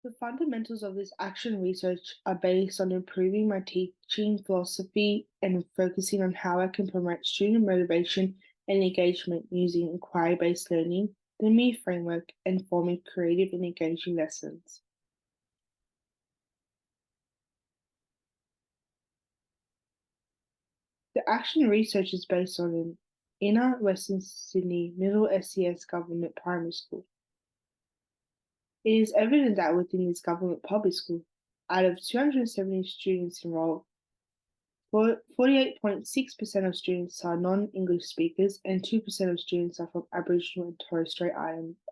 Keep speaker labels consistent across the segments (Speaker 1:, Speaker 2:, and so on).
Speaker 1: The fundamentals of this action research are based on improving my teaching philosophy and focusing on how I can promote student motivation and engagement using inquiry based learning, the ME framework, and forming creative and engaging lessons. The action research is based on an inner Western Sydney Middle SES Government Primary School. It is evident that within this government public school, out of 270 students enrolled, 48.6% of students are non-English speakers and 2% of students are from Aboriginal and Torres Strait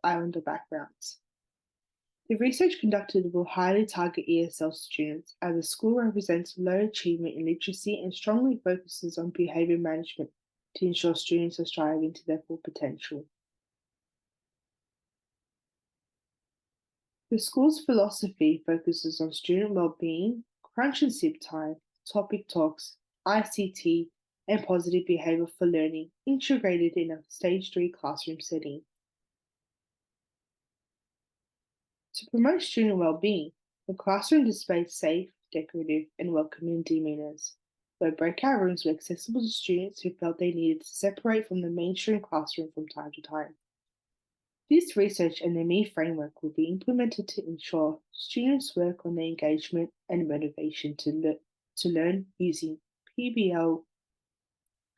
Speaker 1: Islander backgrounds. The research conducted will highly target ESL students as the school represents low achievement in literacy and strongly focuses on behaviour management to ensure students are striving to their full potential. The school's philosophy focuses on student well-being, crunch and sip time, topic talks, ICT, and positive behaviour for learning integrated in a stage 3 classroom setting. To promote student well-being, the classroom displays safe, decorative, and welcoming demeanours, where breakout rooms were accessible to students who felt they needed to separate from the mainstream classroom from time to time. This research and the ME framework will be implemented to ensure students work on their engagement and motivation to learn using PBL,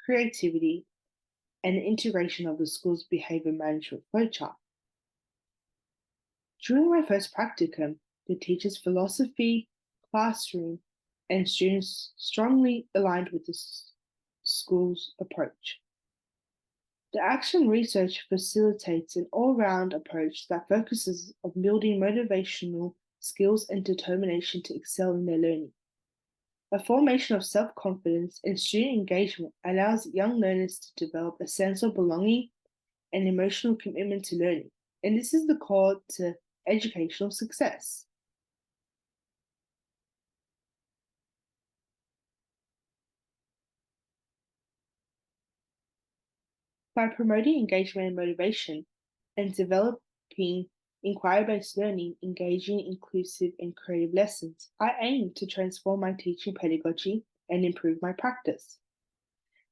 Speaker 1: creativity, and the integration of the school's behaviour management flowchart. During my first practicum, the teacher's philosophy, classroom, and students strongly aligned with the school's approach. The action research facilitates an all-round approach that focuses on building motivational skills and determination to excel in their learning. A formation of self-confidence and student engagement allows young learners to develop a sense of belonging and emotional commitment to learning, and this is the core to educational success. By promoting engagement and motivation and developing inquiry-based learning, engaging, inclusive, and creative lessons, I aim to transform my teaching pedagogy and improve my practice.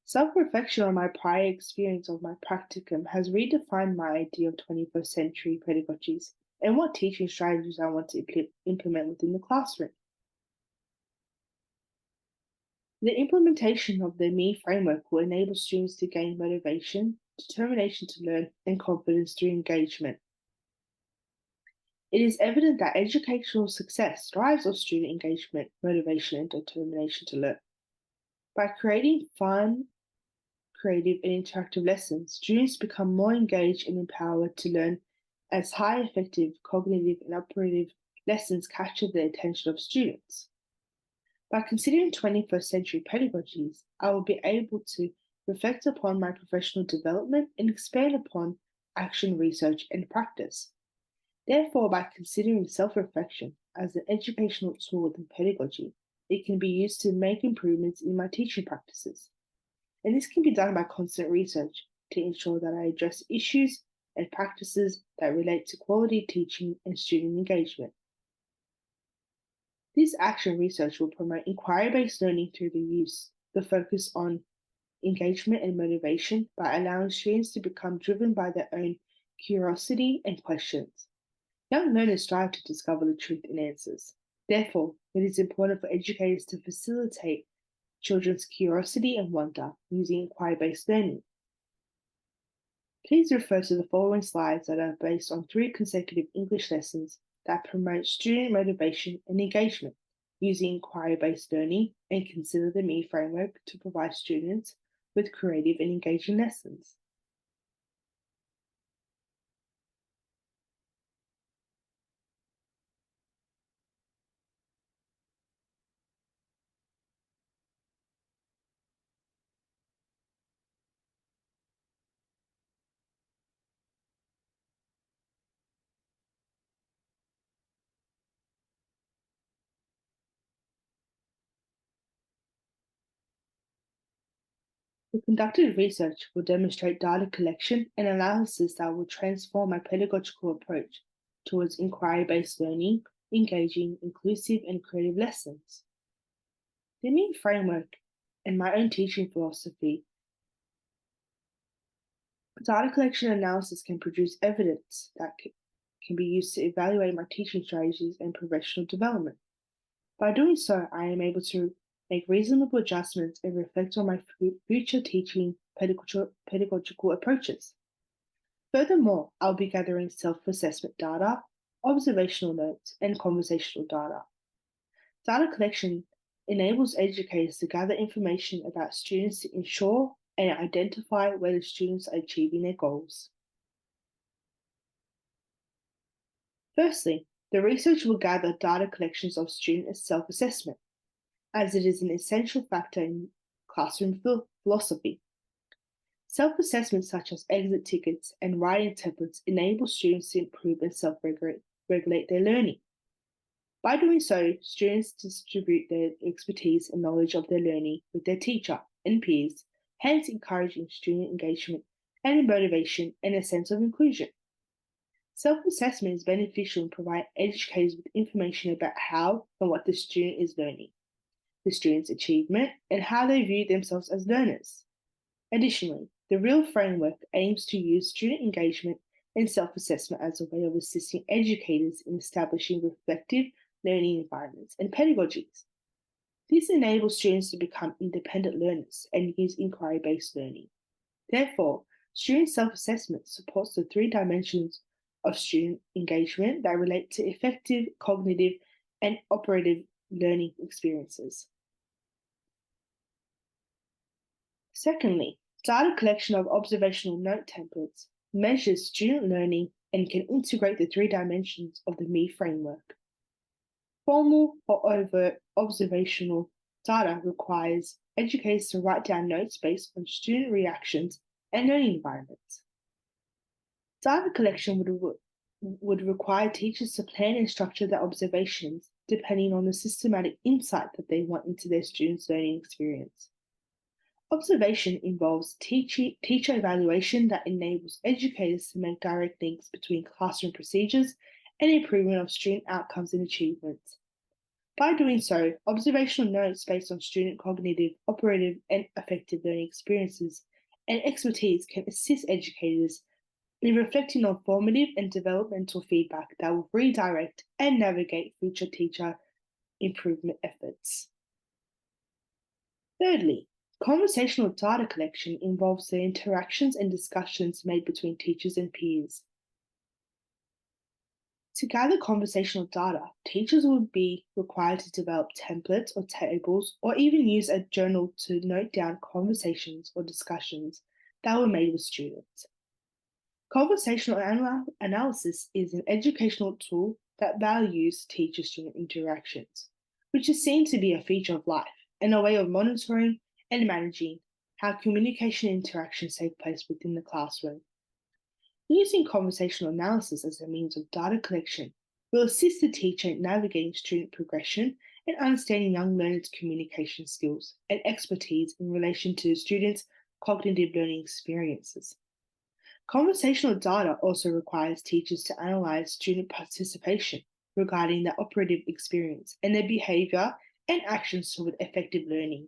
Speaker 1: Self-reflection on my prior experience of my practicum has redefined my idea of 21st century pedagogies and what teaching strategies I want to implement within the classroom. The implementation of the ME framework will enable students to gain motivation, determination to learn, and confidence through engagement. It is evident that educational success thrives on student engagement, motivation, and determination to learn. By creating fun, creative, and interactive lessons, students become more engaged and empowered to learn as high effective cognitive and operative lessons capture the attention of students. By considering 21st century pedagogies, I will be able to reflect upon my professional development and expand upon action research and practice. Therefore, by considering self-reflection as an educational tool within pedagogy, it can be used to make improvements in my teaching practices. And this can be done by constant research to ensure that I address issues and practices that relate to quality teaching and student engagement. This action research will promote inquiry-based learning through the focus on engagement and motivation by allowing students to become driven by their own curiosity and questions. Young learners strive to discover the truth in answers. Therefore, it is important for educators to facilitate children's curiosity and wonder using inquiry-based learning. Please refer to the following slides that are based on 3 consecutive English lessons that promote student motivation and engagement using inquiry-based learning, and consider the ME framework to provide students with creative and engaging lessons. The conducted research will demonstrate data collection and analysis that will transform my pedagogical approach towards inquiry-based learning engaging, inclusive, and creative lessons. The Me framework and my own teaching philosophy, data collection and analysis can produce evidence that can be used to evaluate my teaching strategies and professional development. By doing so, I am able to make reasonable adjustments and reflect on my future teaching pedagogical approaches. Furthermore, I'll be gathering self-assessment data, observational notes, and conversational data. Data collection enables educators to gather information about students to ensure and identify whether students are achieving their goals. Firstly, the research will gather data collections of student self-assessment, as it is an essential factor in classroom philosophy. Self-assessments such as exit tickets and writing templates enable students to improve and self-regulate their learning. By doing so, students distribute their expertise and knowledge of their learning with their teacher and peers, hence encouraging student engagement and motivation and a sense of inclusion. Self-assessment is beneficial and provides educators with information about how and what the student is learning, the student's achievement, and how they view themselves as learners. Additionally, the REAL framework aims to use student engagement and self-assessment as a way of assisting educators in establishing reflective learning environments and pedagogies. This enables students to become independent learners and use inquiry-based learning. Therefore, student self-assessment supports the three dimensions of student engagement that relate to effective, cognitive, and operative learning experiences. Secondly, data collection of observational note templates measures student learning and can integrate the three dimensions of the Me framework. Formal or overt observational data requires educators to write down notes based on student reactions and learning environments. Data collection would require teachers to plan and structure their observations depending on the systematic insight that they want into their students' learning experience. Observation involves teacher evaluation that enables educators to make direct links between classroom procedures and improvement of student outcomes and achievements. By doing so, observational notes based on student cognitive, operative, and affective learning experiences and expertise can assist educators in reflecting on formative and developmental feedback that will redirect and navigate future teacher improvement efforts. Thirdly, conversational data collection involves the interactions and discussions made between teachers and peers. To gather conversational data, teachers will be required to develop templates or tables or even use a journal to note down conversations or discussions that were made with students. Conversational analysis is an educational tool that values teacher-student interactions, which is seen to be a feature of life and a way of monitoring and managing how communication and interactions take place within the classroom. Using conversational analysis as a means of data collection will assist the teacher in navigating student progression and understanding young learners' communication skills and expertise in relation to students' cognitive learning experiences. Conversational data also requires teachers to analyze student participation regarding their operative experience and their behaviour and actions toward effective learning.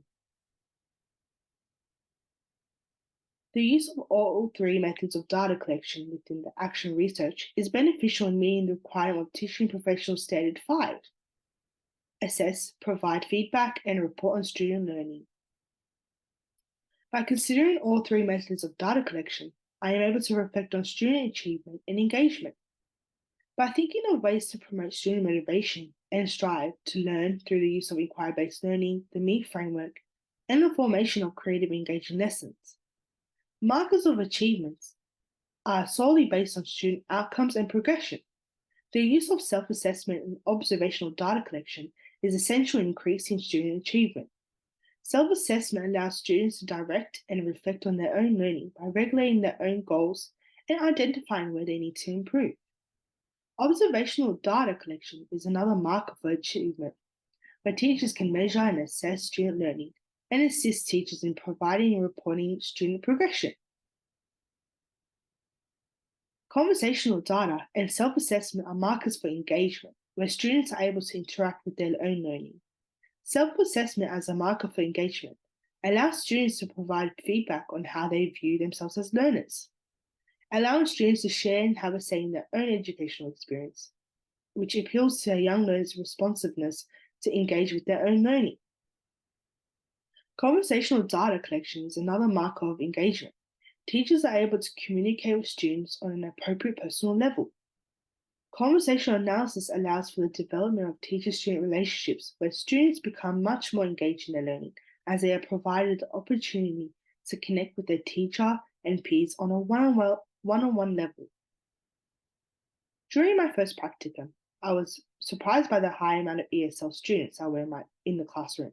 Speaker 1: The use of all three methods of data collection within the action research is beneficial in meeting the requirement of Teaching Professional Standard 5. Assess, provide feedback, and report on student learning. By considering all three methods of data collection, I am able to reflect on student achievement and engagement. By thinking of ways to promote student motivation and strive to learn through the use of inquiry-based learning, the Me framework, and the formation of creative engaging lessons. Markers of achievements are solely based on student outcomes and progression. The use of self-assessment and observational data collection is essential in increasing student achievement. Self-assessment allows students to direct and reflect on their own learning by regulating their own goals and identifying where they need to improve. Observational data collection is another marker for achievement, where teachers can measure and assess student learning and assist teachers in providing and reporting student progression. Conversational data and self-assessment are markers for engagement, where students are able to interact with their own learning. Self-assessment as a marker for engagement allows students to provide feedback on how they view themselves as learners, allowing students to share and have a say in their own educational experience, which appeals to young learners' responsiveness to engage with their own learning. Conversational data collection is another marker of engagement. Teachers are able to communicate with students on an appropriate personal level. Conversational analysis allows for the development of teacher-student relationships where students become much more engaged in their learning as they are provided the opportunity to connect with their teacher and peers on a one-on-one level. During my first practicum, I was surprised by the high amount of ESL students I were in the classroom.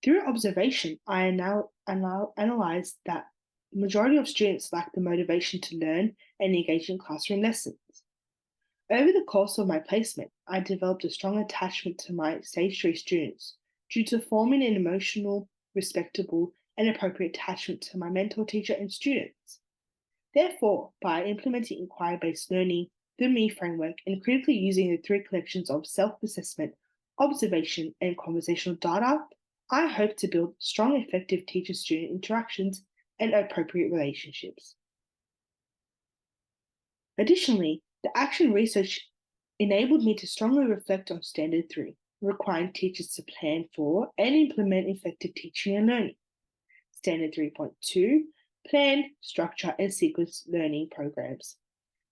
Speaker 1: Through observation, I now analysed that the majority of students lack the motivation to learn and engage in classroom lessons. Over the course of my placement, I developed a strong attachment to my Stage 3 students due to forming an emotional, respectable, and appropriate attachment to my mentor, teacher, and students. Therefore, by implementing inquiry-based learning, the ME framework, and critically using the three collections of self-assessment, observation, and conversational data, I hope to build strong, effective teacher-student interactions and appropriate relationships. Additionally, the action research enabled me to strongly reflect on Standard 3, requiring teachers to plan for and implement effective teaching and learning. Standard 3.2, plan, structure, and sequence learning programs.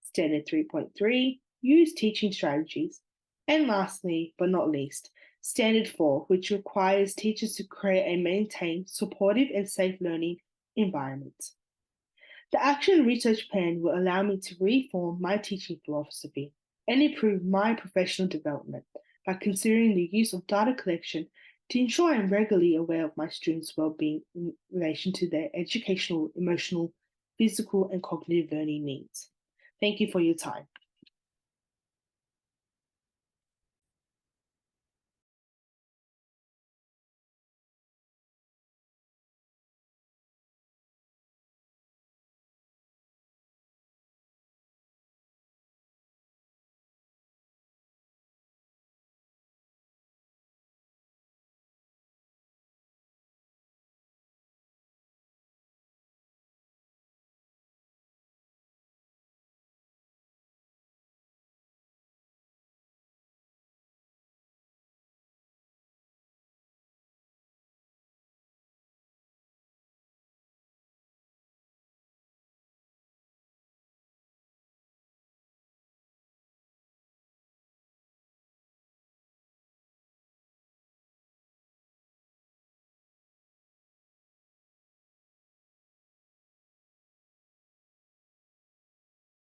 Speaker 1: Standard 3.3, use teaching strategies. And lastly, but not least, Standard 4, which requires teachers to create and maintain supportive and safe learning environments. The action research plan will allow me to reform my teaching philosophy and improve my professional development by considering the use of data collection to ensure I'm regularly aware of my students' well-being in relation to their educational, emotional, physical, and cognitive learning needs. Thank you for your time.